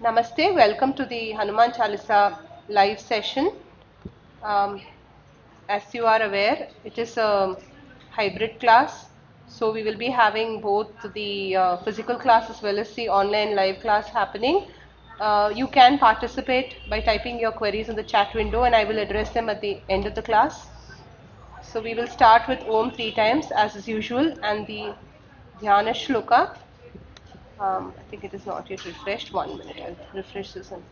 Namaste, welcome to the Hanuman Chalisa live session. As you are aware, it is a hybrid class. So we will be having both the physical class as well as the online live class happening. You can participate by typing your queries in the chat window and I will address them at the end of the class. So we will start with Om 3 times as is usual and the Dhyana Shloka. I think it is not yet refreshed. 1 minute, I'll refresh this one.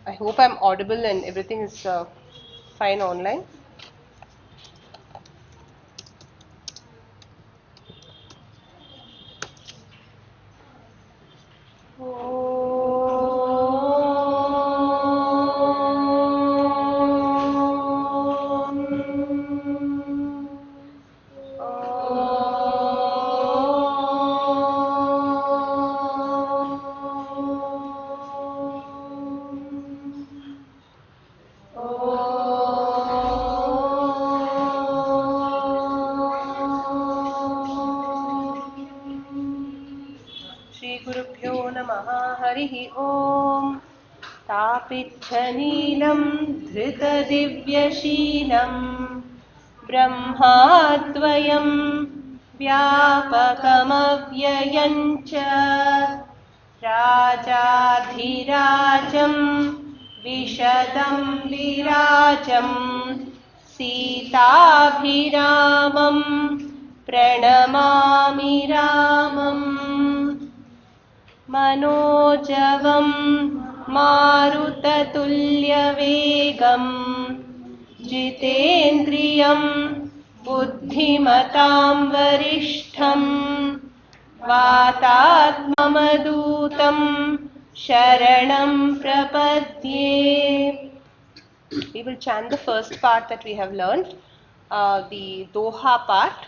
I hope I'm audible and everything is fine online. श्रीगुरुभ्यो नमः हरिः ओम् तापिच्छनीलं धृतदिव्यशीलं ब्रह्माद्वयं व्यापकमव्ययञ्च राजाधिराजं विशदं विराजं सीताभिरामं प्रणमामि रामम् मनोजवं मारुततुल्यवेगं जितेन्द्रियं बुद्धिमतां वरिष्ठं वातात्ममदूतं शरणं प्रपद्ये. We will chant the first part that we have learned, the Doha part,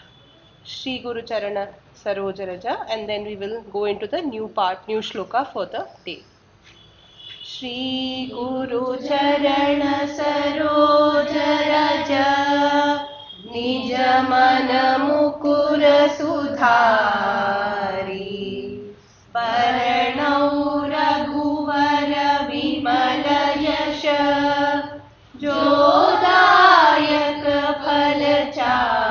Shri Guru Charana Saroja Raja, and then we will go into the new part, new shloka for the day. Shri Guru Charana Saroja Raja Nija Mana Mukura Sudhari Paranau Raghuvara Vimala Yasha Jodayak Phalachari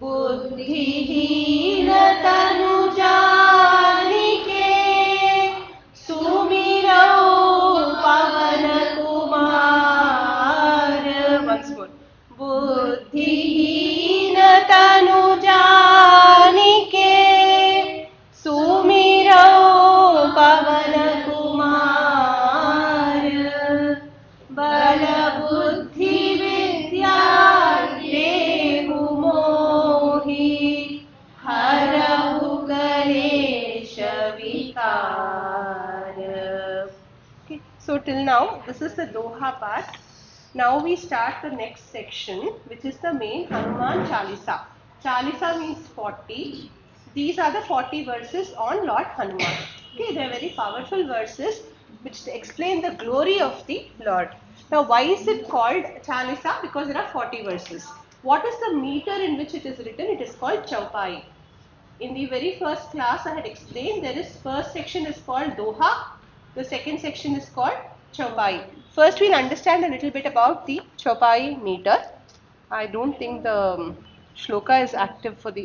बुद्धिहीन तनु जानिके सुमिरौ पवन Kumar. Once more. बुद्धिहीन तनु जानिके सुमिरौ पवन कुमार. बल बुद्धि विद्या देहु मोहि हरहु कलेश विकार. Okay, so till now this is the Doha part. Now we start the next section, which is the main Hanuman Chalisa. Chalisa means 40. These are the 40 verses on Lord Hanuman. Okay, they are very powerful verses which explain the glory of the Lord. Now, why is it called Chalisa? Because there are 40 verses. What is the meter in which it is written? It is called Chaupai. In the very first class, I had explained there is first section is called Doha. The second section is called Chaupai. First, we'll understand a little bit about the Chaupai meter. I don't think the shloka is active for the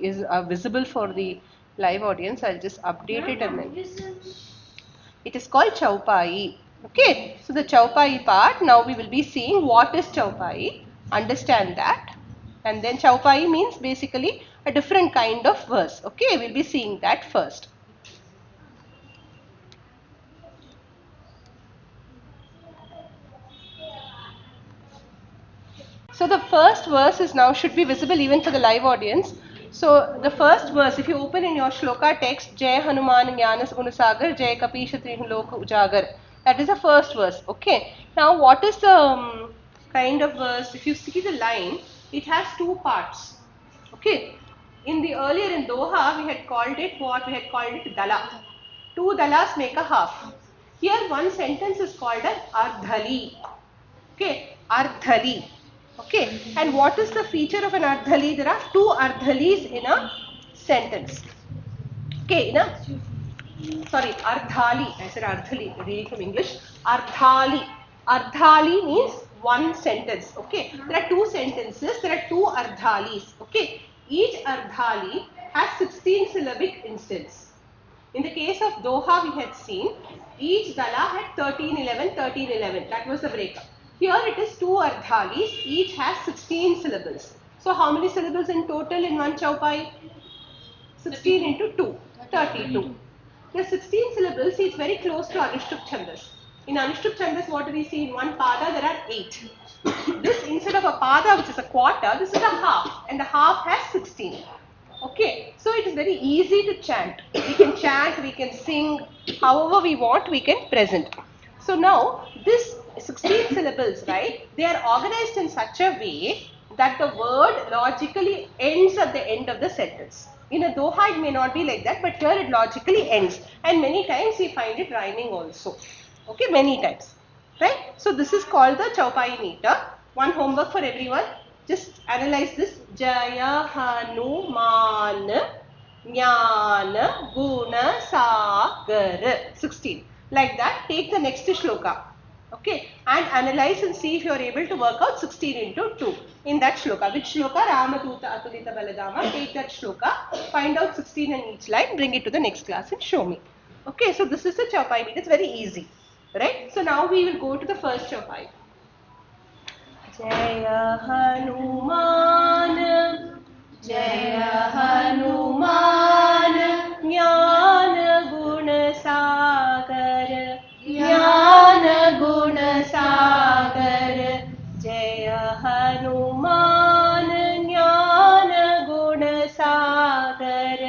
visible for the live audience. I'll just update it and then it is called Chaupai. Okay, so the Chaupai part, now we will be seeing what is Chaupai, understand that, and then Chaupai means basically a different kind of verse. Okay, we'll be seeing that first. So the first verse is now should be visible even for the live audience. So the first verse, if you open in your shloka text, Jai Hanuman Jnana Gunasagar, Jai 𝗵𝗔𝗔𝗥𝗡. That is the first verse. Okay. Now what is the kind of verse, if you see the line, it has two parts. Okay. In the earlier in Doha, we had called it what? We had called it dala. Two dalas make a half. Here one sentence is called an 𝗟𝗃𝗃. Okay, 𝗟𝗃𝗃. Okay, and what is the feature of an 𝗟𝗃𝗃? There are two 𝗟𝗃𝗃s in a sentence. Okay, sorry, 𝗟𝗃𝗃. I said 𝗟𝗃𝗃, reading from English. 𝗟𝗃𝗃. 𝗟𝗃𝗃 means one sentence. Okay, there are two sentences, there are two 𝗟𝗃𝗃s. Okay, each 𝗟𝗃𝗃 has 16 syllabic instance. In the case of Doha, we had seen each dala had 13, 11, 13, 11. That was the breakup. Here it is two 𝗟𝗃𝗃s, each has 16 syllables. So how many syllables in total in one chaupai? 16 into 2, 32. The 16 syllables is very close to Anushtup Chandas. In Anushtup Chandas, what do we see? In one pada there are 8. This, instead of a pada, which is a quarter, this is a half, and the half has 16. Okay, so it is very easy to chant. We can chant, we can sing, however we want, we can present. So now, this 16 syllables, right, they are organized in such a way that the word logically ends at the end of the sentence. In a Doha, it may not be like that, but here it logically ends. And many times we find it rhyming also. Okay, many times. Right? So this is called the chaupai meter. One homework for everyone. Just analyze this. Jaya Hanuman Jnana Guna Sagar. 16. Like that, take the next shloka. Okay, and analyze and see if you are able to work out 16 into 2 in that shloka. Which shloka? Ramaduta Atulita Baladama. Take that shloka, find out 16 in each line, bring it to the next class and show me. Okay, so this is the chaupai meter. It's very easy. Right? So now we will go to the first chaupai. Jaya Hanuman Jaya Hanuman Jnana Guna Sagar Jnana Guna Sagar Jaya Hanuman Jnana Guna Sagar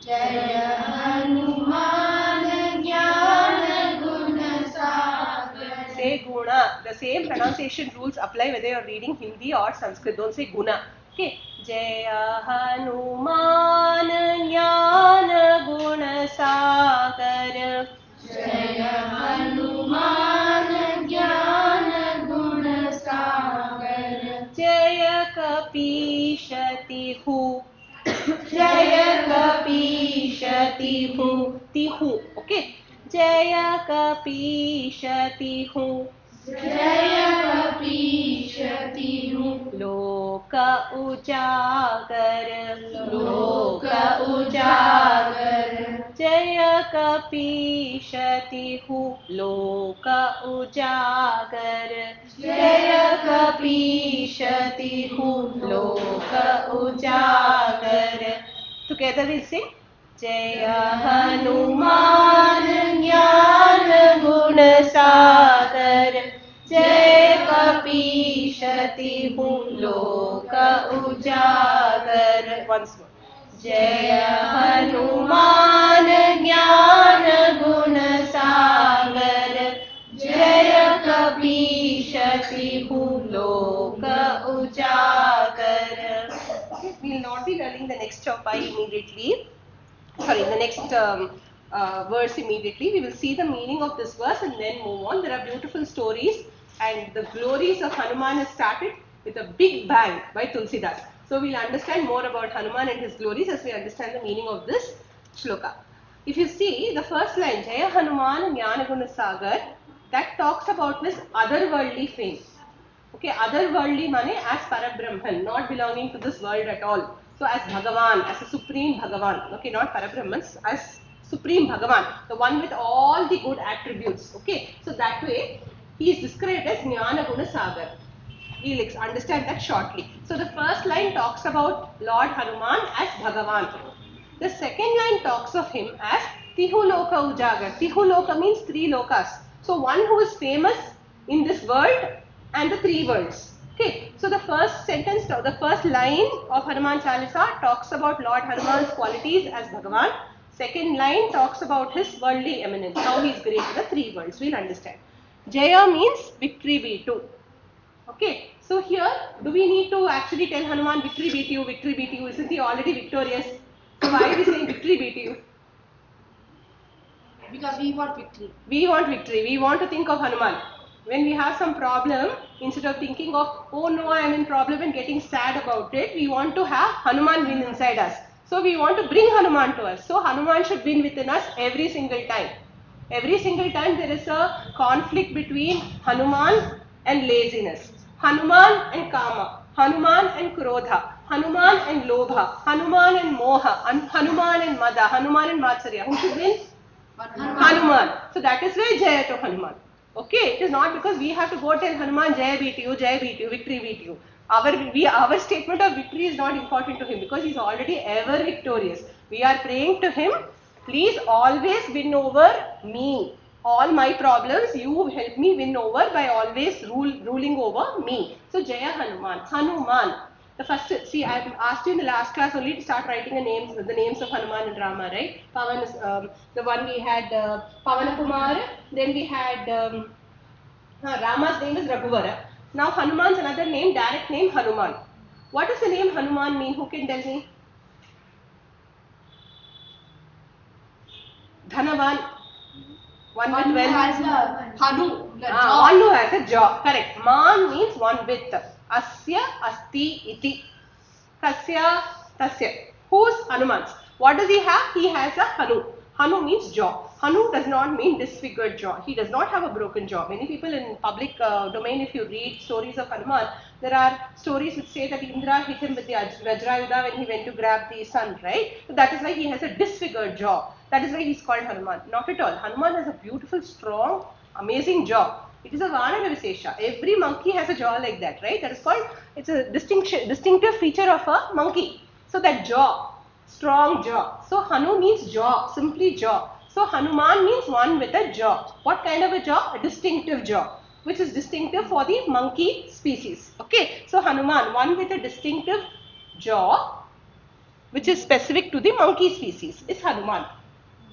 Jaya Hanuman Jnana Guna Sagar. Say Guna. The same pronunciation rules apply whether you are reading Hindi or Sanskrit. Don't say Guna. Okay. Jaya Hanuman Jnana Guna Sagar Jaya Hanuman Jnana Guna Sagar Jaya 𝗵𝗂𝗶𝗃𝗃 Jaya 𝗵𝗂𝗶𝗃𝗃. Tihu. Okay. Jaya 𝗵𝗂𝗶𝗃𝗃 Jaya 𝗵𝗂𝗶𝗃𝗃 Loka Ujagar Loka Ujagar Jaya 𝗵𝗂𝗶𝗃𝗃 Loka Ujagar Jaya 𝗵𝗂𝗶𝗃𝗃 Loka Ujagar. Together we sing Jaya Hanuman Jnana Guna Sagar Jaya 𝗵𝗂𝗶𝗃𝗃 Loka Ujagar. Once more. Jaya Hanuman Jnana Guna Sagar Jaya 𝗵𝗂𝗶𝗃𝗃 Loka Ujagar. We will not be learning the next chaupai immediately. Sorry, the next verse immediately. We will see the meaning of this verse and then move on. There are beautiful stories, and the glories of Hanuman has started with a big bang by Tulsidas. So we will understand more about Hanuman and his glories as we understand the meaning of this shloka. If you see the first line, Jaya Hanuman Jnana Guna Sagar, that talks about his otherworldly fame. Okay, otherworldly mane as Parabrahman, not belonging to this world at all. So as Bhagavan, as a supreme Bhagavan. Okay, not Parabrahmans, as supreme Bhagavan, the one with all the good attributes. Okay, so that way he is described as Jnana Guna Sagar. We will understand that shortly. So the first line talks about Lord Hanuman as Bhagavan. The second line talks of him as Tihu Loka Ujagar. Tihu Loka means 3 lokas. So one who is famous in this world and the 3 worlds. Okay, so the first sentence, the first line of Hanuman Chalisa talks about Lord Hanuman's qualities as Bhagavan. Second line talks about his worldly eminence, how he is great in the 3 worlds. We will understand. Jaya means victory be to. Okay, so here, do we need to actually tell Hanuman, victory be to you, victory be to you? Isn't he already victorious? So why are we saying victory be to you? Because we want victory. We want victory. We want to think of Hanuman. When we have some problem, instead of thinking of, oh no, I am in problem and getting sad about it, we want to have Hanuman win inside us. So we want to bring Hanuman to us. So Hanuman should win within us every single time. Every single time there is a conflict between Hanuman and laziness, Hanuman and Kama, Hanuman and Krodha, Hanuman and Lobha, Hanuman and Moha, Hanuman and Mada, Hanuman and Matsarya. Who should win? Hanuman. So that is why Jaya to Hanuman. Okay, it is not because we have to go tell Hanuman Jaya be to you, Jaya be to you, victory be to you. Our statement of victory is not important to him because he is already ever victorious. We are praying to him, please always win over me. All my problems you help me win over by always ruling over me. So Jaya Hanuman. Hanuman. The first, see, I asked you in the last class only to start writing the names of Hanuman and Rama, right? Pavan is the one we had Pavana Kumar. Then we had Rama's name is Raghuvara. Now Hanuman's another name, direct name Hanuman. What does the name Hanuman mean? Who can tell me? Dhanavan. One with wealth. Hanu. One who has a jaw. Correct. Man means one with. Asya asti iti. Kasya tasya. Who's Hanuman's? What does he have? He has a Hanu. Hanu means jaw. Hanu does not mean disfigured jaw. He does not have a broken jaw. Many people in public domain, if you read stories of Hanuman, there are stories which say that Indra hit him with the Vajrayudha when he went to grab the sun, right? So that is why he has a disfigured jaw. That is why he is called Hanuman. Not at all. Hanuman has a beautiful, strong, amazing jaw. It is a Vanara Visesha. Every monkey has a jaw like that, right? That is called, it's a distinctive feature of a monkey. So that jaw, strong jaw. So Hanu means jaw, simply jaw. So Hanuman means one with a jaw. What kind of a jaw? A distinctive jaw, which is distinctive for the monkey species. Okay, so Hanuman, one with a distinctive jaw, which is specific to the monkey species, is Hanuman.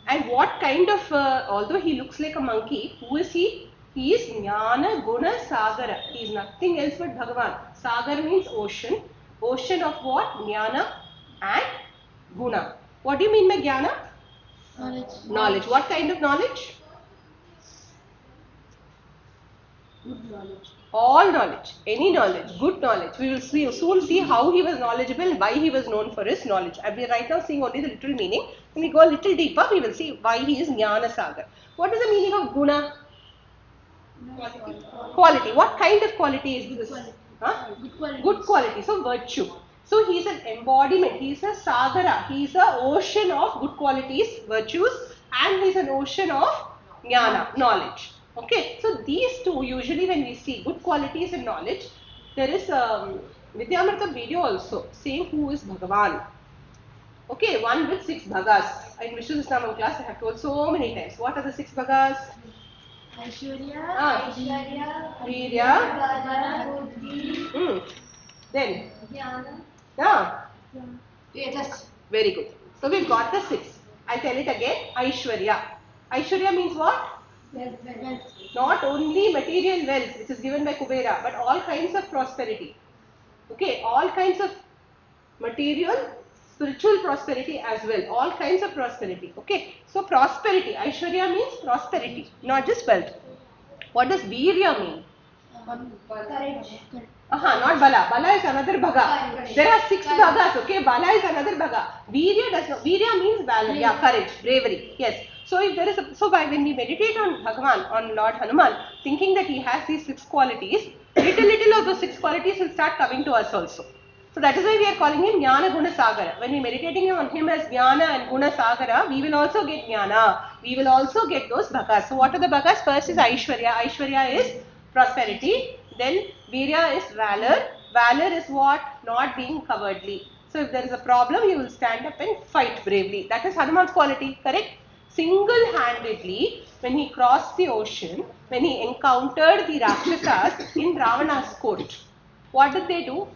And what kind of, although he looks like a monkey, who is he? He is Jnana Guna Sagara. He is nothing else but Bhagavan. Sagar means ocean. Ocean of what? Jnana and Guna. What do you mean by Jnana? Knowledge. Knowledge. What kind of knowledge? Good knowledge. All knowledge. Any knowledge. Good knowledge. We will soon see how he was knowledgeable, why he was known for his knowledge. We are right now seeing only the literal meaning. When we go a little deeper, we will see why he is Jnana Sagar. What is the meaning of Guna? Quality. What kind of quality is this? Huh? Good quality. So virtue. So he is an embodiment. He is a Sagara. He is an ocean of good qualities, virtues, and he is an ocean of Jnana, knowledge. Okay. So these two, usually when we see good qualities and knowledge, there is a 𝗟𝗵𝗹𝗀𝗀 video also saying who is Bhagavan. Okay, one with 6 bhagas. In Vishnu Sahasranamam class, I have told so many times. What are the 6 bhagas? Aishwarya, Virya, Buddhi, then Jnana. Yes. Very good. So we've got the 6. I'll tell it again. Aishwarya. Aishwarya means what? Wealth. Not only material wealth, which is given by Kubera, but all kinds of prosperity. Okay, all kinds of material, spiritual prosperity as well. All kinds of prosperity. Okay, so prosperity. Aishwarya means prosperity, not just wealth. What does Virya mean? Courage. Not Bala. Bala is another bhaga. There are 6 bhagas. Okay, Bala is another bhaga. Virya does not. Virya means valor. Yeah, courage, bravery. Yes. So if there is when we meditate on Bhagavan, on Lord Hanuman, thinking that he has these 6 qualities, little of those 6 qualities will start coming to us also. So that is why we are calling him Jnana Guna Sagara. When we are meditating on him as Jnana and Guna Sagara, we will also get Jnana. We will also get those bhagas. So what are the bhagas? First is Aishwarya. Aishwarya is prosperity. Then Virya is valor. Valor is what? Not being cowardly. So if there is a problem, you will stand up and fight bravely. That is Hanuman's quality, correct? Single-handedly, when he crossed the ocean, when he encountered the Rakshasas in Ravana's court, what did they do?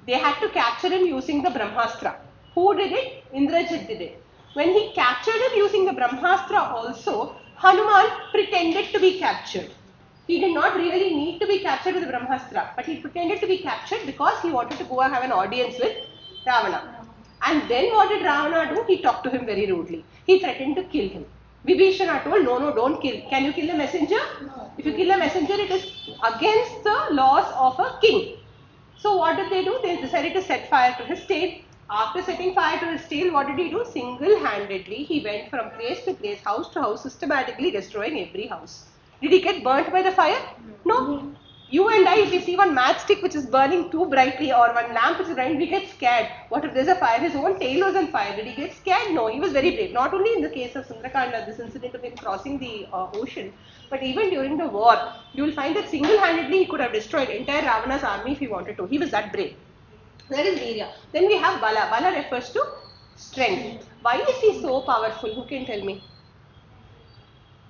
They had to capture him using the Brahmastra. Who did it? Indrajit did it. When he captured him using the Brahmastra also, Hanuman pretended to be captured. He did not really need to be captured with the Brahmastra, but he pretended to be captured because he wanted to go and have an audience with Ravana. And then what did Ravana do? He talked to him very rudely. He threatened to kill him. Vibhishana told, no, don't kill. Can you kill a messenger? No. If you kill a messenger, it is against the laws of a king. So what did they do? They decided to set fire to his tail. After setting fire to his tail, what did he do? Single-handedly, he went from place to place, house to house, systematically destroying every house. Did he get burnt by the fire? No. You and I, if we see one matchstick which is burning too brightly or one lamp which is burning, we get scared. What if there's a fire? His own tail was on fire. Did he get scared? No, he was very brave. Not only in the case of Sundrakanda, this incident of him crossing the ocean, but even during the war, you will find that single-handedly he could have destroyed entire Ravana's army if he wanted to. He was that brave. That is Virya. Then we have Bala. Bala refers to strength. Why is he so powerful? Who can tell me?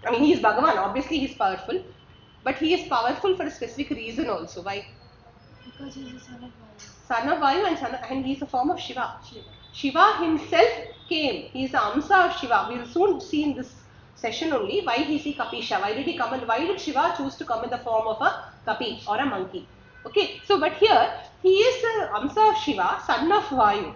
I mean, he is Bhagavan. Obviously, he is powerful. But he is powerful for a specific reason also. Why? Because he is the son of Vayu. Son of Vayu and he is a form of Shiva. Shiva himself came. He is the Amsa of Shiva. We will soon see in this session only why he is Kapisha. Why did he come in? Why did Shiva choose to come in the form of a Kapi or a monkey? Okay. So, but here he is the Amsa of Shiva, son of Vayu.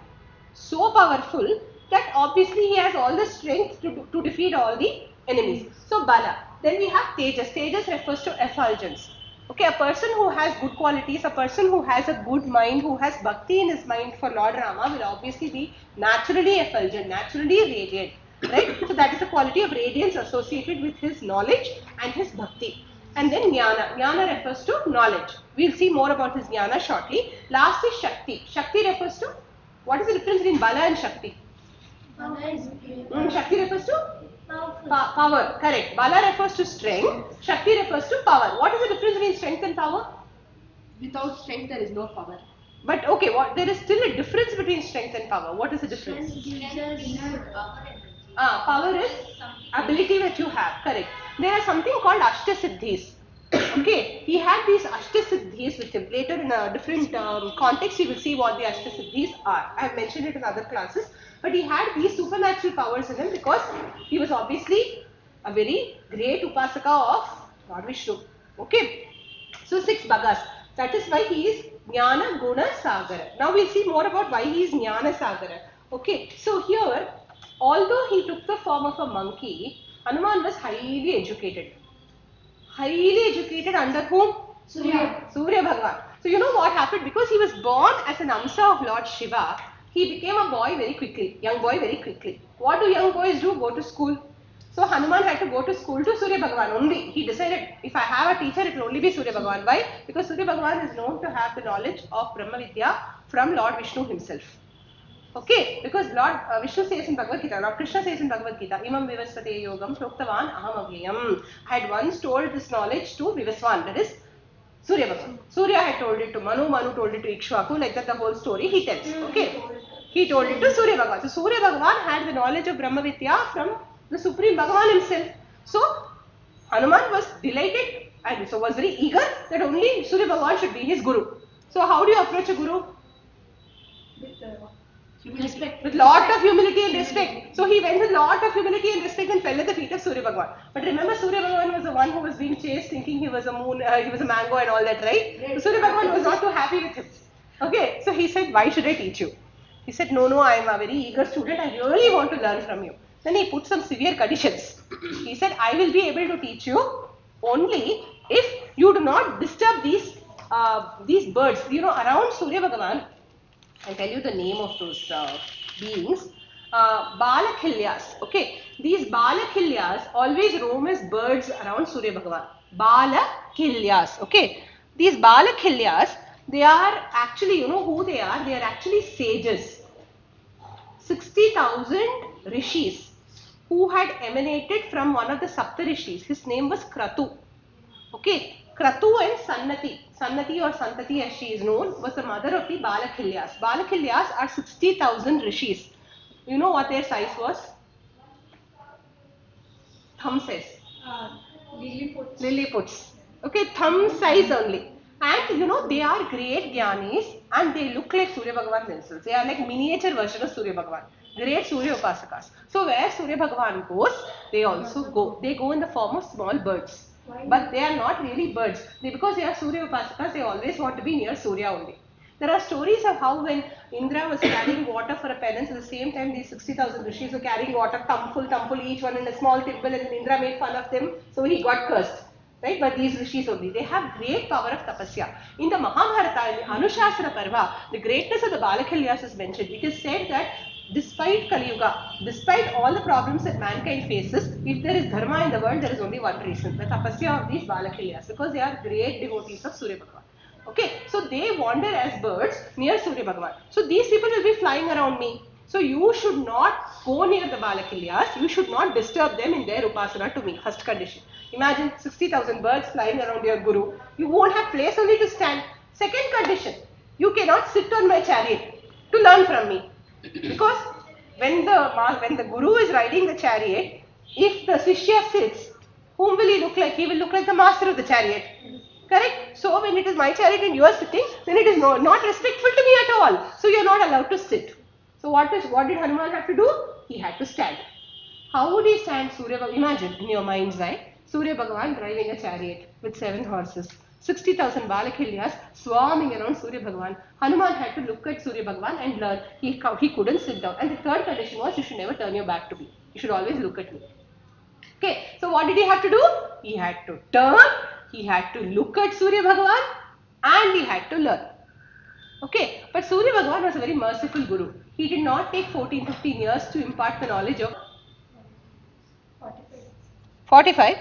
So powerful that obviously he has all the strength to defeat all the enemies. So Bala. Then we have Tejas. Tejas refers to effulgence. Okay, a person who has good qualities, a person who has a good mind, who has bhakti in his mind for Lord Rama will obviously be naturally effulgent, naturally radiant. Right? So that is the quality of radiance associated with his knowledge and his bhakti. And then Jnana. Jnana refers to knowledge. We will see more about his Jnana shortly. Last is Shakti. Shakti refers to, what is the difference between Bala and Shakti? Bala is Shakti refers to? powerful. Power, correct. Bala refers to strength, Shakti refers to power. What is the difference between strength and power? Without strength, there is no power. But okay, there is still a difference between strength and power. What is the difference? Power is ability that you have, correct. There is something called Ashtasiddhis. Okay, he had these Ashtasiddhis with him. Later in a different context, you will see what the Ashtasiddhis are. I have mentioned it in other classes. But he had these supernatural powers in him because he was obviously a very great Upasaka of Lord Vishnu. Okay. So 6 Bhagas. That is why he is Jnana Guna Sagara. Now we'll see more about why he is Jnana Sagara. Okay. So here, although he took the form of a monkey, Hanuman was highly educated. Highly educated under whom? Surya Bhagavan. So you know what happened? Because he was born as an Amsa of Lord Shiva, he became a boy very quickly, young boy very quickly. What do young boys do? Go to school. So Hanuman had to go to school to Surya Bhagavan only. He decided, if I have a teacher, it will only be Surya Bhagavan. Why? Because Surya Bhagavan is known to have the knowledge of Brahma Vidya from Lord Vishnu himself. Okay, because Lord Vishnu says in Bhagavad Gita, Lord Krishna says in Bhagavad Gita, 𝗵𝗵𝗶𝗀 yogam proktavan aham avyayam. I had once told this knowledge to Vivaswan, that is Surya Bhagavan. Surya had told it to Manu, Manu told it to 𝗟𝗵𝗂𝗺, like that the whole story he tells. Okay. He told it to Surya Bhagavan. So Surya Bhagavan had the knowledge of Brahma Vidya from the Supreme Bhagavan himself. So Hanuman was delighted and so was very eager that only Surya Bhagavan should be his guru. So how do you approach a guru? With respect. With lot of humility and respect. So he went with lot of humility and respect and fell at the feet of Surya Bhagavan. But remember, Surya Bhagavan was the one who was being chased, thinking he was a moon, he was a mango and all that, right? So Surya Bhagavan was not too happy with him. Okay, so he said, why should I teach you? He said, no, I am a very eager student. I really want to learn from you. Then he put some severe conditions. He said, I will be able to teach you only if you do not disturb these birds. You know, around Surya Bhagavan, I'll tell you the name of those beings. Balakilyas. Okay, these Balakilyas always roam as birds around Surya Bhagavan. Balakilyas. Okay, these Balakilyas, they are actually, you know who they are? They are actually sages. 60,000 rishis who had emanated from one of the Sapta rishis. His name was Kratu. Okay, Kratu and Sannati or Santati as she is known, was the mother of the Balakilyas. Balakilyas are 60,000 rishis. You know what their size was? Thumb size. Lilliputs. Okay, thumb size only. And you know, they are great Jnanis and they look like Surya Bhagavan themselves. They are like miniature version of Surya Bhagavan. Great Surya Upasakas. So where Surya Bhagavan goes, they also go. They go in the form of small birds. But they are not really birds. Because they are Surya Upasakas, they always want to be near Surya only. There are stories of how when Indra was carrying water for a penance, at the same time these 60,000 rishis were carrying water, thumbful, each one in a small temple, and then Indra made fun of them, so he got cursed. Right? But these rishis only, they have great power of tapasya. In the Mahabharata, in the Anushasana Parva, the greatness of the 𝗟𝗪𝗂𝗺 is mentioned. It is said that despite Kali Yuga, despite all the problems that mankind faces, if there is dharma in the world, there is only one reason, the tapasya of these 𝗟𝗪𝗂𝗺s, because they are great devotees of Surya Bhagavan. Okay, so they wander as birds near Surya Bhagavan. So these people will be flying around me. So you should not go near the 𝗟𝗪𝗂𝗺s, you should not disturb them in their upasana to me, first condition. Imagine 60,000 birds flying around your guru. You won't have place only to stand. Second condition, you cannot sit on my chariot to learn from me. Because when the guru is riding the chariot, if the Shishya sits, whom will he look like? He will look like the master of the chariot. Correct? So when it is my chariot and you are sitting, then it is not respectful to me at all. So you are not allowed to sit. So what did Hanuman have to do? He had to stand. How would he stand? Imagine in your mind's eye, Surya Bhagavan driving a chariot with 7 horses. 60,000 𝗟𝗪𝗂𝗺s swarming around Surya Bhagavan. Hanuman had to look at Surya Bhagavan and learn. He couldn't sit down. And the third condition was, you should never turn your back to me. You should always look at me. Okay, so what did he have to do? He had to turn, he had to look at Surya Bhagavan, and he had to learn. Okay, but Surya Bhagavan was a very merciful guru. He did not take 14-15 years to impart the knowledge of 45?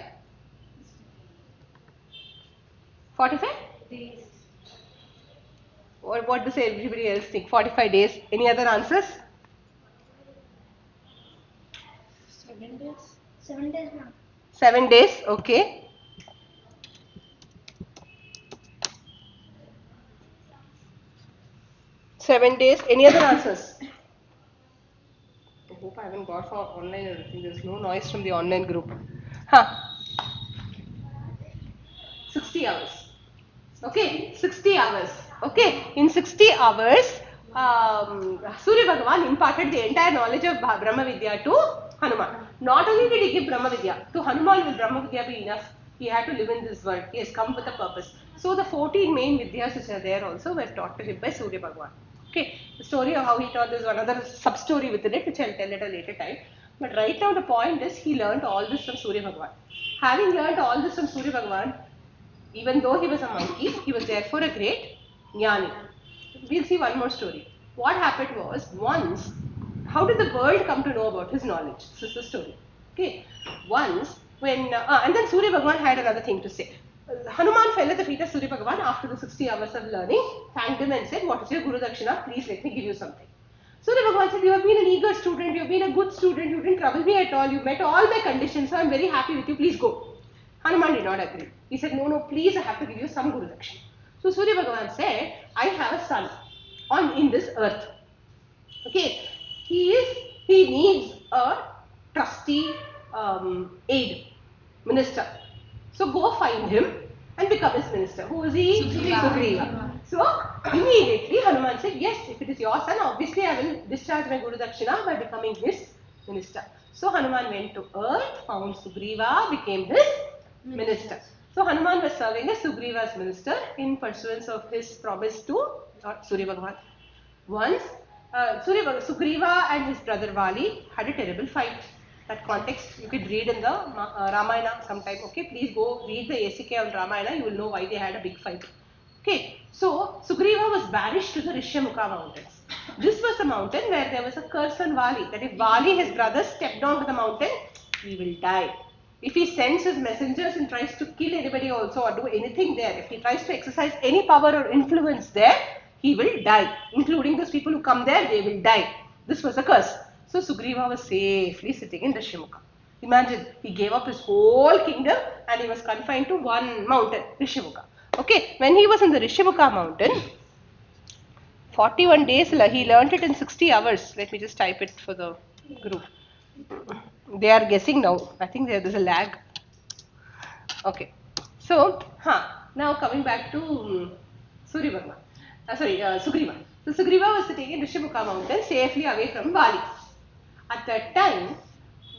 45? Days. Or what does everybody else think? 45 days. Any other answers? 7 days. 7 days now. 7 days, okay. Seven days. Any other answers? I hope I haven't got for online or anything. There's no noise from the online group. 60 hours. Okay, 60 hours. Okay, in 60 hours, Surya Bhagavan imparted the entire knowledge of Brahma Vidya to Hanuman. Not only did he give Brahma Vidya, to Hanuman will Brahma Vidya be enough? He had to live in this world. He has come with a purpose. So the 14 main Vidyas which are there also were taught to him by Surya Bhagavan. Okay, the story of how he taught, there's another sub-story within it which I'll tell at a later time. But right now the point is, he learned all this from Surya Bhagavan. Having learned all this from Surya Bhagavan, even though he was a monkey, he was therefore a great jnani. We'll see one more story. What happened was, once, how did the world come to know about his knowledge? This is the story. Okay, once when, and then Surya Bhagavan had another thing to say. Hanuman fell at the feet of Surya Bhagavan after the 60 hours of learning, thanked him and said, what is your Guru Dakshina? Please let me give you something. Surya Bhagavan said, you have been an eager student, you have been a good student, you didn't trouble me at all, you met all my conditions, so I am very happy with you, please go. Hanuman did not agree. He said, no, please, I have to give you some Guru Dakshina. So Surya Bhagavan said, I have a son in this earth. Okay, he needs a trusty aide, minister. So go find him and become his minister. Who is he? Sugriva. So immediately Hanuman said, yes, if it is your son, obviously I will discharge my Guru Dakshina by becoming his minister. So Hanuman went to earth, found Sugriva, became his minister. So Hanuman was serving as Sugriva's minister in pursuance of his promise to Surya Bhagavan. Once Sugriva and his brother Vali had a terrible fight. That context you could read in the Ramayana sometime. Okay, please go read the ACK on Ramayana. You will know why they had a big fight. Okay, so Sugriva was banished to the 𝗟𝗵𝗂𝗺 mountains. This was the mountain where there was a curse on Vali, that if Vali, his brother, stepped down to the mountain, he will die. If he sends his messengers and tries to kill anybody also or do anything there, if he tries to exercise any power or influence there, he will die. Including those people who come there, they will die. This was a curse. So Sugriva was safely sitting in 𝗟𝗵𝗂𝗺. Imagine, he gave up his whole kingdom and he was confined to one mountain, 𝗟𝗵𝗂𝗺. Okay, when he was in the 𝗟𝗵𝗂𝗺 mountain, 41 days, he learnt it in 60 hours. Let me just type it for the group. They are guessing now. I think there's a lag. Okay. So, now coming back to Sugriva. So Sugriva was sitting in 𝗟𝗵𝗂𝗺 mountain, safely away from Vali. At that time,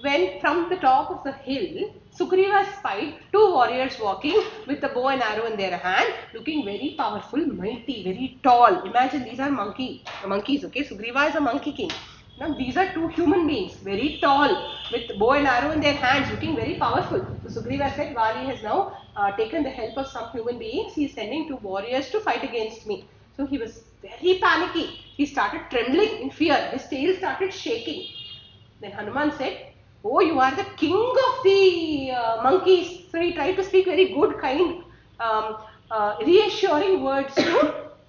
when from the top of the hill, Sugriva spied two warriors walking with the bow and arrow in their hand, looking very powerful, mighty, very tall. Imagine these are monkeys, okay? Sugriva is a monkey king. Now these are two human beings, very tall, with bow and arrow in their hands, looking very powerful. So Sugriva said, Vali has now taken the help of some human beings. He is sending 2 warriors to fight against me. So he was very panicky. He started trembling in fear. His tail started shaking. Then Hanuman said, oh, you are the king of the monkeys. So he tried to speak very good, kind, reassuring words to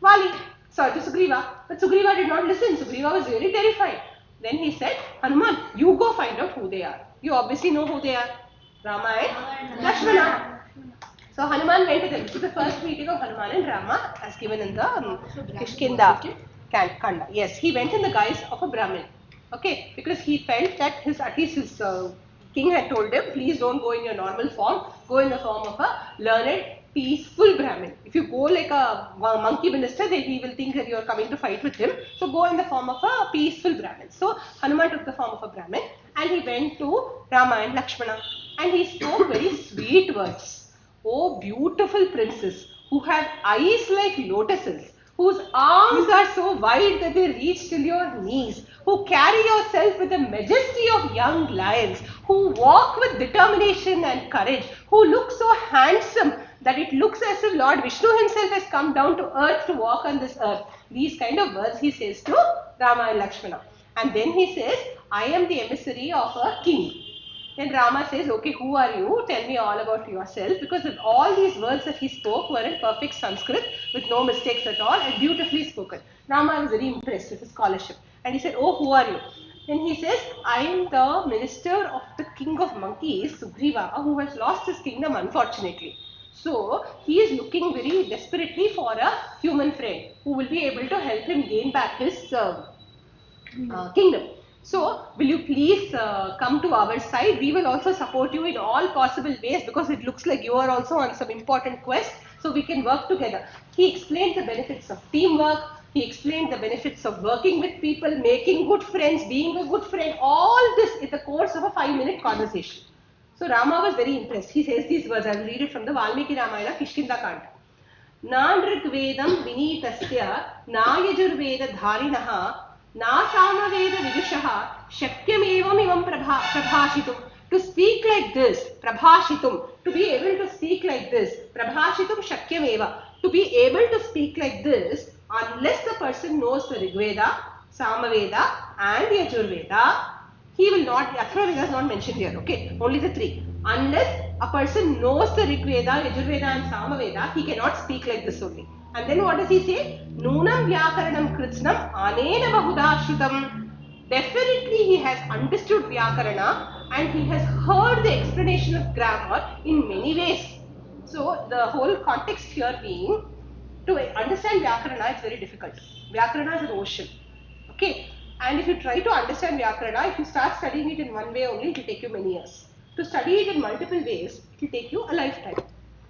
Vali, to Sugriva. But Sugriva did not listen. Sugriva was really terrified. Then he said, Hanuman, you go find out who they are. You obviously know who they are. Rama and Lakshmana. So Hanuman went to them. This is the first meeting of Hanuman and Rama as given in the Kishkinda Kanda. Yes, he went in the guise of a Brahmin. Okay, because he felt that at least his king had told him, please don't go in your normal form, go in the form of a learned, peaceful Brahmin. If you go like a monkey minister, then he will think that you are coming to fight with him. So go in the form of a peaceful Brahmin. So Hanuman took the form of a Brahmin and he went to Rama and Lakshmana and he spoke very sweet words. Oh, beautiful princes who have eyes like lotuses, whose arms are so wide that they reach till your knees, who carry yourself with the majesty of young lions, who walk with determination and courage, who look so handsome that it looks as if Lord Vishnu himself has come down to earth to walk on this earth. These kind of words he says to Rama and Lakshmana. And then he says, I am the emissary of a king. Then Rama says, okay, who are you? Tell me all about yourself. Because all these words that he spoke were in perfect Sanskrit with no mistakes at all and beautifully spoken. Rama was very impressed with his scholarship. And he said, oh, who are you? Then he says, I am the minister of the king of monkeys, Sugriva, who has lost his kingdom unfortunately. So he is looking very desperately for a human friend who will be able to help him gain back his kingdom. So, will you please come to our side? We will also support you in all possible ways because it looks like you are also on some important quest. So, we can work together. He explained the benefits of teamwork. He explained the benefits of working with people, making good friends, being a good friend. All this in the course of a 5-minute conversation. So, Rama was very impressed. He says these words. I will read it from the Valmiki Ramayana, Kishkinda Kanda. Nandrikvedam vinitasya nayajurveda dharinaha Na samaveda vidushaha shakyamevamimam prabhashitum. To speak like this, prabhashitum, to be able to speak like this, prabhashitum shakyameva, to be able to speak like this, unless the person knows the Rigveda, Samaveda and Yajurveda, he will not, Atharvaveda is not mentioned here, okay, only the 3. Unless a person knows the Rigveda, Yajurveda and Samaveda, he cannot speak like this only. And then what does he say? Nunam vyakaranam kritsnam anena bahuda shrutam. Definitely he has understood Vyakarana and he has heard the explanation of grammar in many ways. So the whole context here being, to understand Vyakarana is very difficult. Vyakarana is an ocean. Okay. And if you try to understand Vyakarana, if you start studying it in one way only, it will take you many years. To study it in multiple ways, it will take you a lifetime.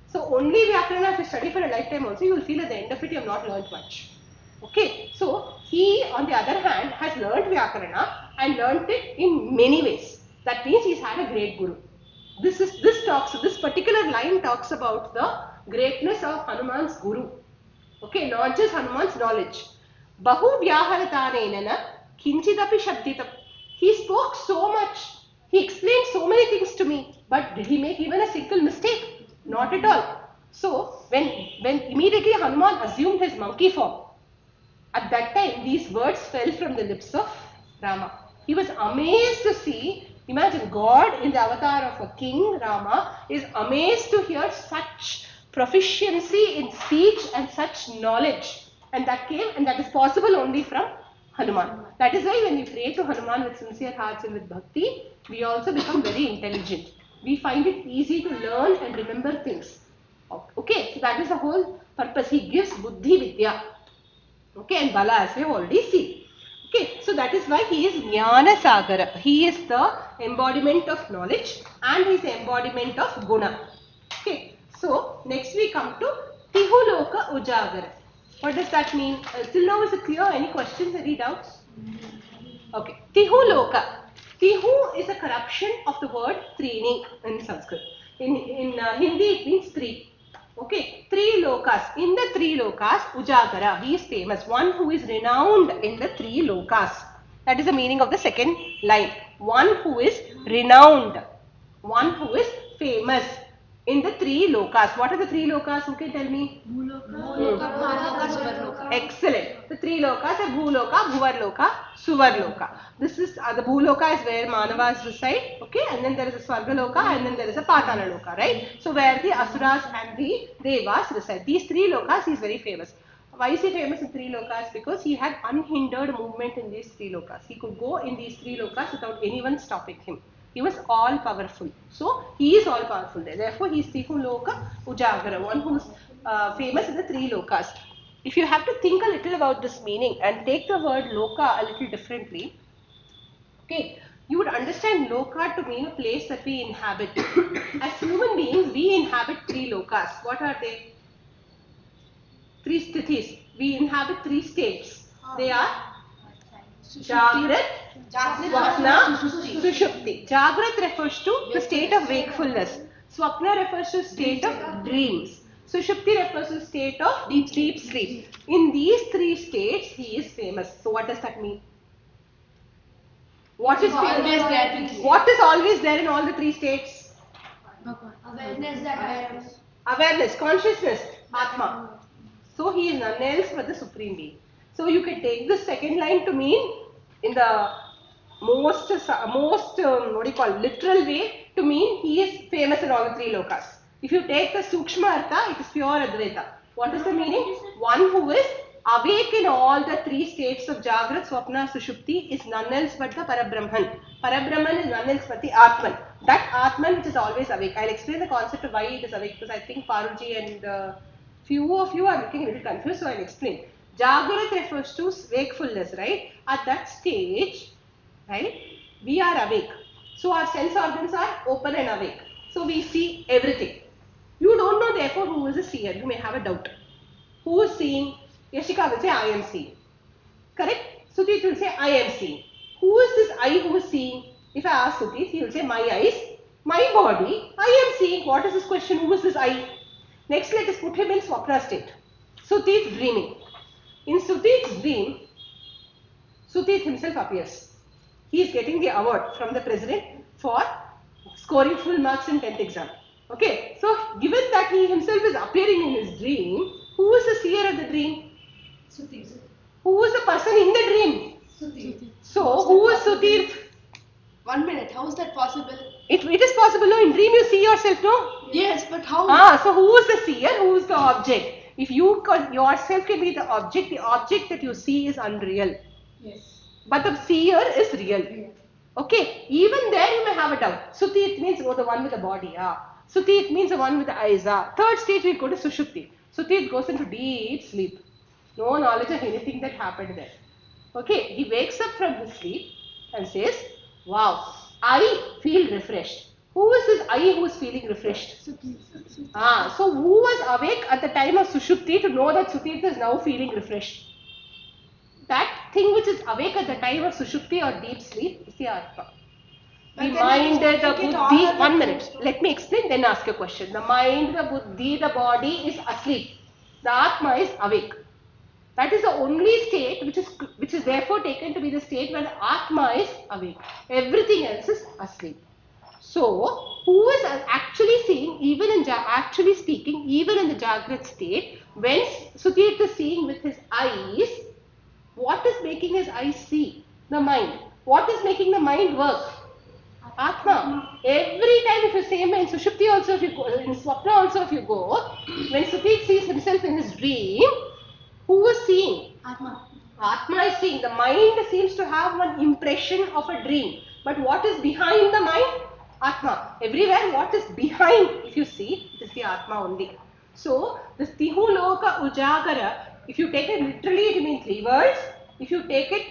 So only Vyakarana, if you study for a lifetime also, you will feel at the end of it you have not learned much. Okay, so he on the other hand has learned Vyakarana and learned it in many ways. That means he's had a great guru. This particular line talks about the greatness of Hanuman's guru. Okay, not just Hanuman's knowledge. Bahu vyaharatanenana kinchidapi shabditam. He spoke so much. He explained so many things to me. But did he make even a single mistake? Not at all. So, when immediately Hanuman assumed his monkey form, at that time these words fell from the lips of Rama. He was amazed to see, imagine God in the avatar of a king, Rama, is amazed to hear such proficiency in speech and such knowledge. And that is possible only from Hanuman. That is why when we pray to Hanuman with sincere hearts and with bhakti, we also become very intelligent. We find it easy to learn and remember things. Okay, so that is the whole purpose. He gives buddhi vidya. Okay, and bala as we have already seen. Okay, so that is why he is jnana sagara. He is the embodiment of knowledge and he is the embodiment of guna. Okay, so next we come to tihuloka ujagara. What does that mean? Till now is it clear? Any questions, any doubts? Okay, tihuloka. Tihu is a corruption of the word Trini in Sanskrit. In Hindi it means three. Okay, three lokas. In the three lokas, Ujagara, he is famous. One who is renowned in the three lokas. That is the meaning of the second line. One who is renowned. One who is famous in the three lokas. What are the three lokas? Who can tell me? Excellent. The three lokas are Bhuloka, Bhuvarloka, Suvarloka. This is the Bhuloka is where Manavas reside. Okay, and then there is a Swargaloka and then there is a Patalaloka, right? So where the Asuras and the Devas reside. These three lokas he is very famous. Why is he famous in three lokas? Because he had unhindered movement in these three lokas. He could go in these three lokas without anyone stopping him. He was all powerful. So he is all powerful there. Therefore he is Trihuloka Ujagara, one who is famous in the three lokas. If you have to think a little about this meaning and take the word loka a little differently, okay, you would understand loka to mean a place that we inhabit. As human beings, we inhabit three lokas. What are they? Three sthithis. We inhabit three states. They are Jagrat, Swapna, Sushupti. Jagrat refers to the state of wakefulness. Swapna refers to state of dreams. Sushupti refers to state of deep sleep. In these three states, he is famous. So what does that mean? What is famous? What is always there in all the three states? Awareness, consciousness, Atma. So he is none else but the Supreme Being. So you can take the second line to mean in the most literal way to mean he is famous in all the three lokas. If you take the Sukshma Artha, it is pure Advaita. What is the meaning? One who is awake in all the three states of Jagrat, Swapna, Sushupti is none else but the Parabrahman. Parabrahman is none else but the Atman. That Atman which is always awake. I'll explain the concept of why it is awake because I think Parulji and few of you are looking a little confused, so I'll explain. Jagrat refers to wakefulness, right? At that stage, right, we are awake. So our sense organs are open and awake. So we see everything. You don't know therefore who is a seer. You may have a doubt. Who is seeing? Yashika will say I am seeing. Correct? Sudhit will say I am seeing. Who is this I who is seeing? If I ask Sudhit, he will say my eyes, my body, I am seeing. What is this question? Who is this I? Next let us put him in Swapna state. Sudhit dreaming. In Sudhit's dream, Sudhit himself appears. He is getting the award from the president for scoring full marks in 10th exam. Okay, so given that he himself is appearing in his dream, who is the seer of the dream? Sudhit. Who is the person in the dream? Sudhit. So, who is Sudhit? 1 minute, how is that possible? It is possible, no? In dream you see yourself, no? Yes, but how? So who is the seer? Who is the object? If you yourself can be the object that you see is unreal. Yes. But the seer is real. Okay, even there you may have a doubt. Suti means the one with the body. Suti means the one with the eyes. Third stage we go to Sushupti. Suti goes into deep sleep. No knowledge of anything that happened there. Okay, he wakes up from his sleep and says, wow, I feel refreshed. Who is this I who is feeling refreshed? So who was awake at the time of Sushupti to know that Suti is now feeling refreshed? That thing which is awake at the time of Sushupti or deep sleep is the Atma. The mind, the buddhi, 1 minute. Let me explain, then ask a question. The mind, the buddhi, the body is asleep. The Atma is awake. That is the only state which is therefore taken to be the state where the Atma is awake. Everything else is asleep. So, who is actually seeing, actually speaking, even in the Jagrat state, when Sudhit is seeing with his eyes, what is making his eyes see? The mind. What is making the mind work? Atma. Every time if you say in Sushupti also, if you go, in Swapna also if you go, when Sudhit sees himself in his dream, who is seeing? Atma. Atma is seeing. The mind seems to have one impression of a dream. But what is behind the mind? Atma. Everywhere what is behind, if you see, it is the Atma only. So, this Trihuloka Ujagara, if you take it literally, it means 3 words. If you take it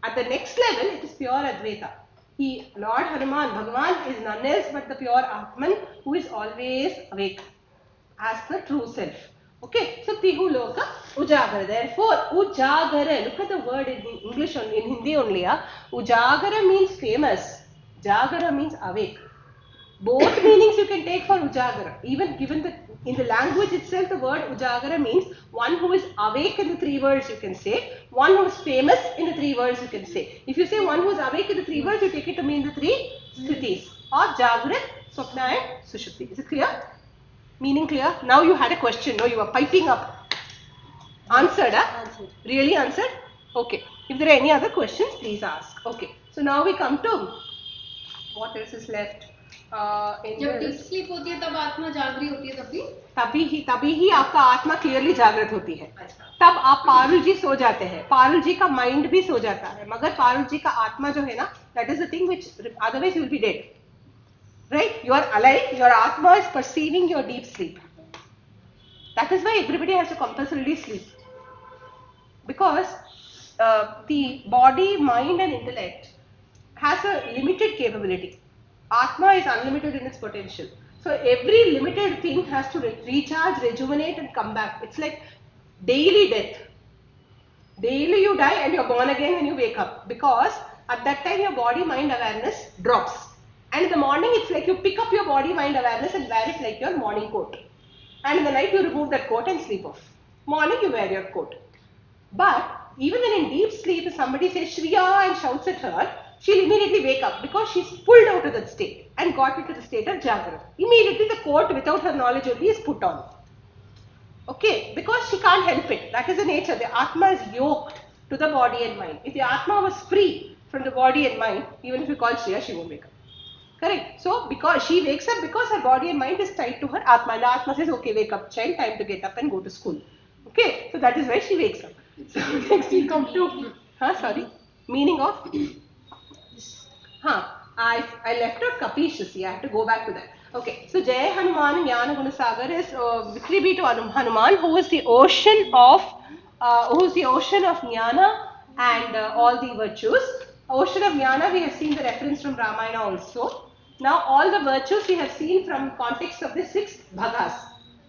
at the next level, it is pure Advaita. Lord Hanuman, Bhagavan is none else but the pure Atman who is always awake as the true self. Okay, so Trihuloka Ujagara. Therefore, Ujagara, look at the word in English, in Hindi only. Ujagara means famous. Jagara means awake. Both meanings you can take for ujagara. Even given the in the language itself, the word ujagara means one who is awake in the 3 words, you can say. One who is famous in the 3 words, you can say. If you say one who is awake in the 3 words, you take it to mean the 3 sthitis of Jagrat, Swapna and Sushupti. Is it clear? Meaning clear? Now you had a question. No, you were piping up. Answered, huh? Answered. Really answered? Okay. If there are any other questions, please ask. Okay. So now we come to what else is left. जब deep sleep होती है तब आत्मा जागरी होती है तभी ही आपका आत्मा क्लियरली जागृत होती है. तब आप पारुल जी सो जाते हैं. पारुल जी का माइंड भी सो जाता है, मगर पारुल जी का आत्मा जो है ना, that is the thing which otherwise you will be dead. Right? You are alive, your atma is perceiving your deep sleep. That is why everybody has to compulsorily sleep, because the body, mind and intellect has a limited capability. Atma is unlimited in its potential. So every limited thing has to recharge, rejuvenate and come back. It's like daily death. Daily you die and you're born again when you wake up, because at that time your body mind awareness drops. And in the morning it's like you pick up your body mind awareness and wear it like your morning coat. And in the night you remove that coat and sleep off. Morning you wear your coat. But even when in deep sleep, if somebody says Shriya and shouts at her, she'll immediately wake up, because she's pulled out of that state and got into the state of Jagrata. Immediately the coat, without her knowledge only, is put on. Okay, because she can't help it. That is the nature. The Atma is yoked to the body and mind. If the Atma was free from the body and mind, even if you call Shriya, she won't wake up. Correct? So, because she wakes up because her body and mind is tied to her Atma. And the Atma says, okay, wake up, child, time to get up and go to school. Okay, so that is why she wakes up. So next we come to, meaning of, I left out Kapisha, see, I have to go back to that. Okay, so Jai Hanuman Jnana Guna Sagar is victory be to Hanuman, who is the ocean of Jnana and all the virtues. Ocean of Jnana, we have seen the reference from Ramayana also. Now all the virtues we have seen from context of the 6 bhagas.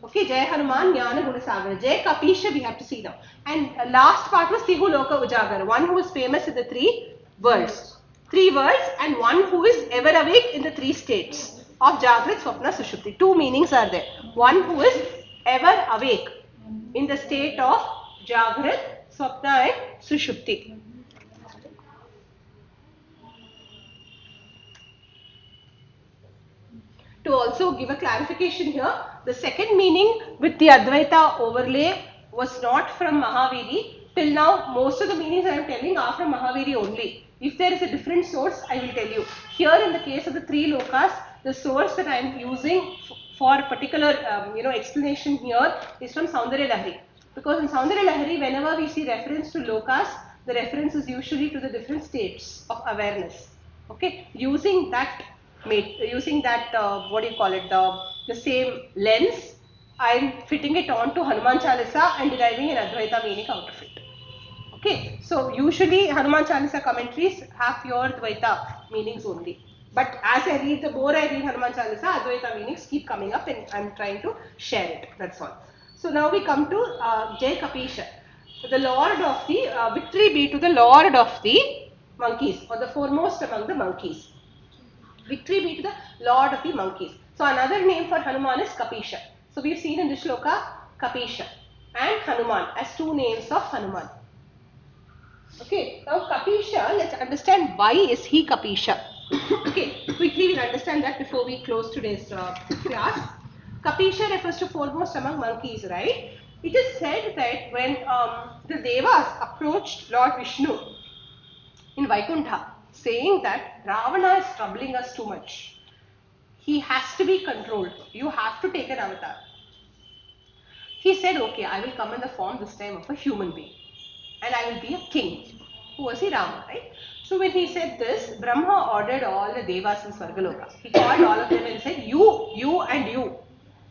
Okay, Jai Hanuman Jnana Guna Sagar. Jai Kapisha we have to see now. And last part was Tihu Loka Ujagara, one who is famous in the 3 worlds. 3 worlds and one who is ever awake in the 3 states of Jagrat, Swapna, Sushupti. 2 meanings are there. One who is ever awake in the state of Jagrat, Swapna and Sushupti. To also give a clarification here, the second meaning with the Advaita overlay was not from Mahaviri. Till now, most of the meanings I am telling are from Mahaviri only. If there is a different source, I will tell you. Here in the case of the 3 lokas, the source that I am using for a particular explanation here is from Saundarya Lahari. Because in Saundarya Lahari, whenever we see reference to lokas, the reference is usually to the different states of awareness. Okay, using that the same lens, I am fitting it on to Hanuman Chalisa and deriving an Advaita meaning out of it. Okay, so usually Hanuman Chalisa commentaries have pure Dvaita meanings only. But as I read, the more I read Hanuman Chalisa, Advaita meanings keep coming up and I am trying to share it. That's all. So now we come to Jai Kapisha. The Lord of the, victory be to the Lord of the monkeys, or the foremost among the monkeys. Victory be to the Lord of the monkeys. So another name for Hanuman is Kapisha. So we have seen in this shloka Kapisha and Hanuman as 2 names of Hanuman. Okay, now Kapisha, let's understand why is he Kapisha. Okay, quickly we'll understand that before we close today's class. Kapisha refers to foremost among monkeys, right? It is said that when the Devas approached Lord Vishnu in Vaikuntha, saying that Ravana is troubling us too much. He has to be controlled. You have to take an avatar. He said, okay, I will come in the form this time of a human being. And I will be a king. Who was he? Rama, right? So when he said this, Brahma ordered all the Devas in Swargaloka. He called all of them and said, you and you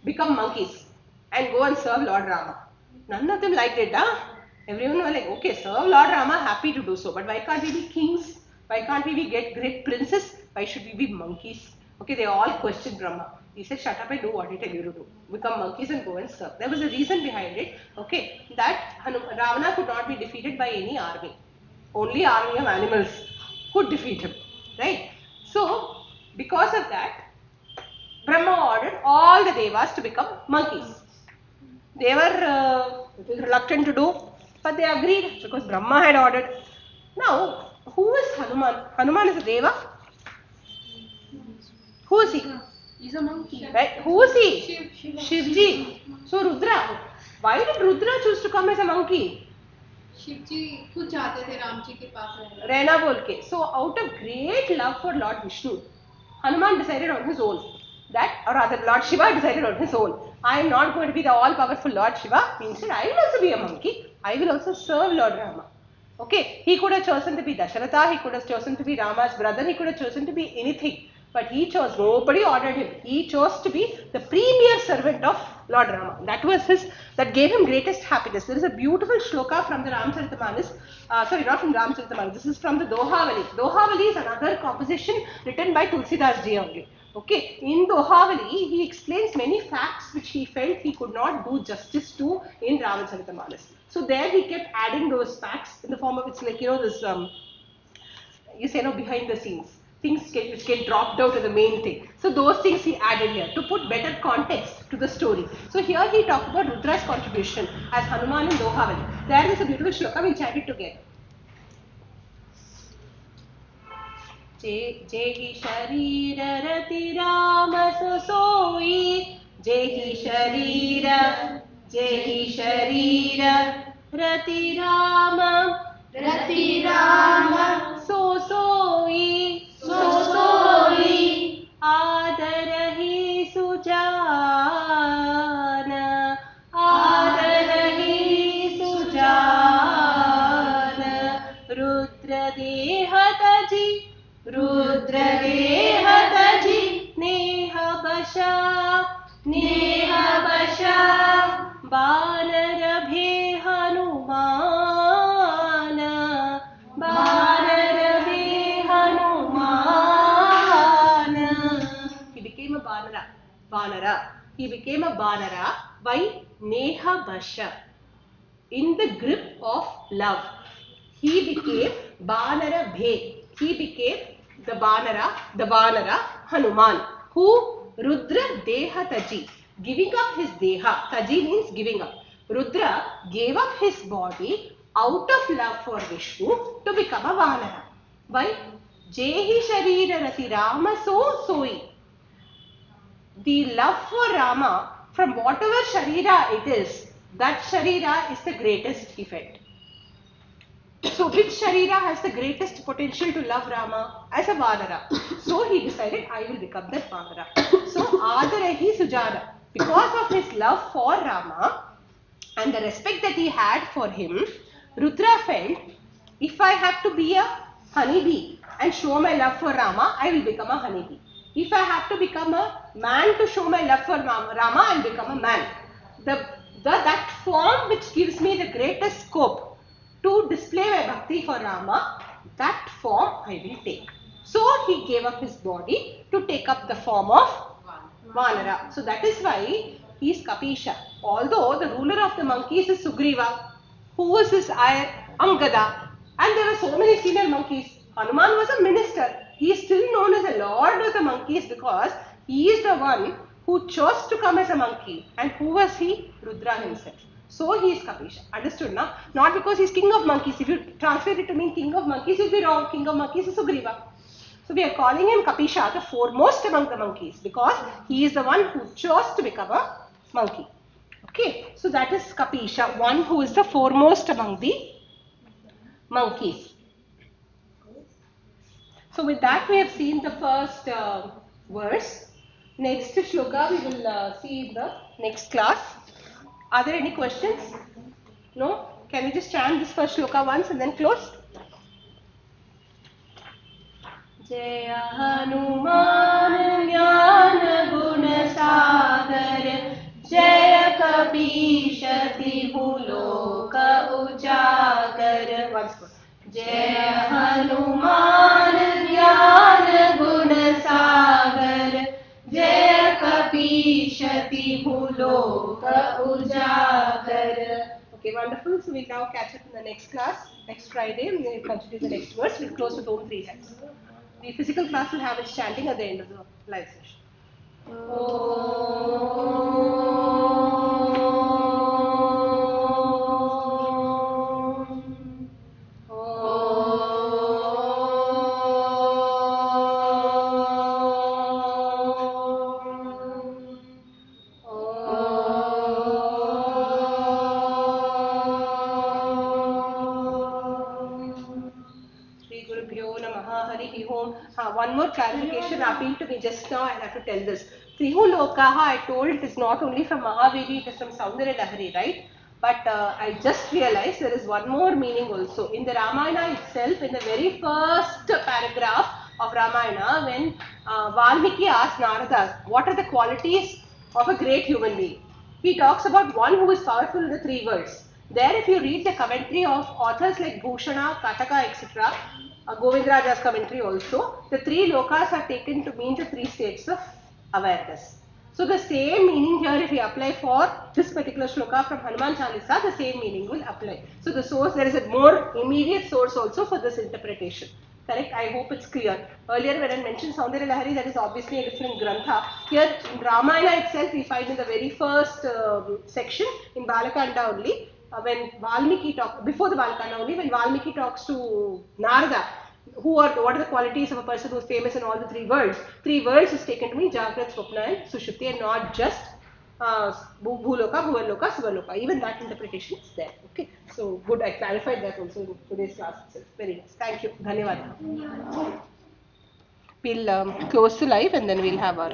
become monkeys and go and serve Lord Rama. None of them liked it, huh? Everyone was like, okay, serve Lord Rama, happy to do so. But why can't we be kings? Why can't we get great princes? Why should we be monkeys? Okay, they all questioned Brahma. He said, shut up and do what I tell you to do. Become monkeys and go and serve. There was a reason behind it, okay, that Ravana could not be defeated by any army. Only army of animals could defeat him, right? So, because of that, Brahma ordered all the devas to become monkeys. They were reluctant to do, but they agreed because Brahma had ordered. Now, who is Hanuman? Hanuman is a deva. Who is he? He's a monkey. Right? Who is he? Shivji. So Rudra. Why did Rudra choose to come as a monkey? Shivji खुद चाहते थे राम जी के पास रहना बोल के. So out of great love for Lord Vishnu, Hanuman decided on his own that, or rather Lord Shiva decided on his own, I am not going to be the all-powerful Lord Shiva. Instead, I will also be a monkey. I will also serve Lord Rama. Okay, he could have chosen to be Dasharatha, he could have chosen to be Rama's brother, he could have chosen to be anything. But he chose, nobody ordered him. He chose to be the premier servant of Lord Rama. That was that gave him greatest happiness. There is a beautiful shloka from the Ramcharitamanas. Sorry, not from Ramcharitamanas. This is from the 𝗏𝗪𝗧. 𝗏𝗪𝗧 is another composition written by Tulsidas ji only. Okay, in 𝗏𝗪𝗧, he explains many facts which he felt he could not do justice to in Ramcharitamanas. So there he kept adding those facts in the form of, it's like, this, behind the scenes. Things which get dropped out of the main thing. So those things he added here to put better context to the story. So here he talked about Rudra's contribution as Hanuman in 𝗏𝗪𝗧. There is a beautiful shloka, we'll chant it together. Jehi sharira rati rama sosoi, Jehi sharira rati rama sosoi. 𝗟𝗘𝗔𝗥𝗡 रुद्रदेहतजि नेहबशा वानरभे Hanuman He became a Vanara. He became a Vanara by Nehabasha. In the grip of love. He became Vanara Bhe. He became the Vanara Hanuman, who Rudra Dehataji, giving up his Deha. Taji means giving up. Rudra gave up his body out of love for Vishnu to become a Vanara. By Jehi Sharira Rati Rama Soi. The love for Rama, from whatever Sharira it is, that Sharira is the greatest, he felt. So which Sharira has the greatest potential to love Rama? As a Vanara. So he decided, I will become that Vanara. So 𝗟𝗘𝗔𝗥𝗡, because of his love for Rama and the respect that he had for him, Rudra felt, if I have to be a honeybee and show my love for Rama, I will become a honeybee. If I have to become a man to show my love for Rama, I will become a man. That form which gives me the greatest scope to display my bhakti for Rama, that form I will take. So he gave up his body to take up the form of Vanara. So that is why he is Kapisha. Although the ruler of the monkeys is Sugriva, who was his heir, Angada, and there were so many senior monkeys. Hanuman was a minister. He is still known as a lord of the monkeys because he is the one who chose to come as a monkey. And who was he? Rudra himself. So he is Kapisha. Understood now? Not because he is king of monkeys. If you translate it to mean king of monkeys, you will be wrong. King of monkeys is Sugriva. So we are calling him Kapisha, the foremost among the monkeys, because he is the one who chose to become a monkey. Okay, so that is Kapisha, one who is the foremost among the monkeys. So with that we have seen the first verse. Next shloka we will see in the next class. Are there any questions? No? Can we just chant this first shloka once and then close? Jaya Hanuman Jnana Guna Sagar Jaya 𝗵𝗪𝗂𝗺 Ujagar. Once more. Jaya Hanuman Jnana Guna Sagar Jaya 𝗵𝗪𝗂𝗺 Ujagar. Okay, wonderful. So we'll now catch up in the next class, next Friday, and we'll continue the next verse. We'll close with Om 3 times. The physical class will have its chanting at the end of the live session. One more clarification appealed to me just now. I have to tell this. 𝗖𝗵𝗹𝗶, I told it is not only from Mahaviri, it is from 𝗖𝗵𝗹𝗶, right? But I just realized there is one more meaning also. In the Ramayana itself, in the very first paragraph of Ramayana, when Valmiki asked Narada, what are the qualities of a great human being? He talks about one who is powerful in the three worlds. There, if you read the commentary of authors like Bhushana, Kataka, etc., Govindraja's commentary also, the three lokas are taken to mean the three states of awareness. So the same meaning here, if we apply for this particular shloka from Hanuman Chalisa, the same meaning will apply. So the source, there is a more immediate source also for this interpretation. Correct? I hope it's clear. Earlier when I mentioned 𝗖𝗵𝗹𝗶𝗀, that is obviously a different grantha. Here in Ramayana itself, we find in the very first section, in Balakanda only, when Valmiki talks, before the Balakanda only, when Valmiki talks to Narada, what are the qualities of a person who is famous in all the three worlds? Three worlds is taken to mean Jagrat, Swapna and Sushupti, and not just Bhuloka, Bhuvanloka, Suvaloka. Even that interpretation is there. Okay. So good, I clarified that also in today's class itself. Very nice. Thank you. Dhanyavad. We'll close the live and then we'll have our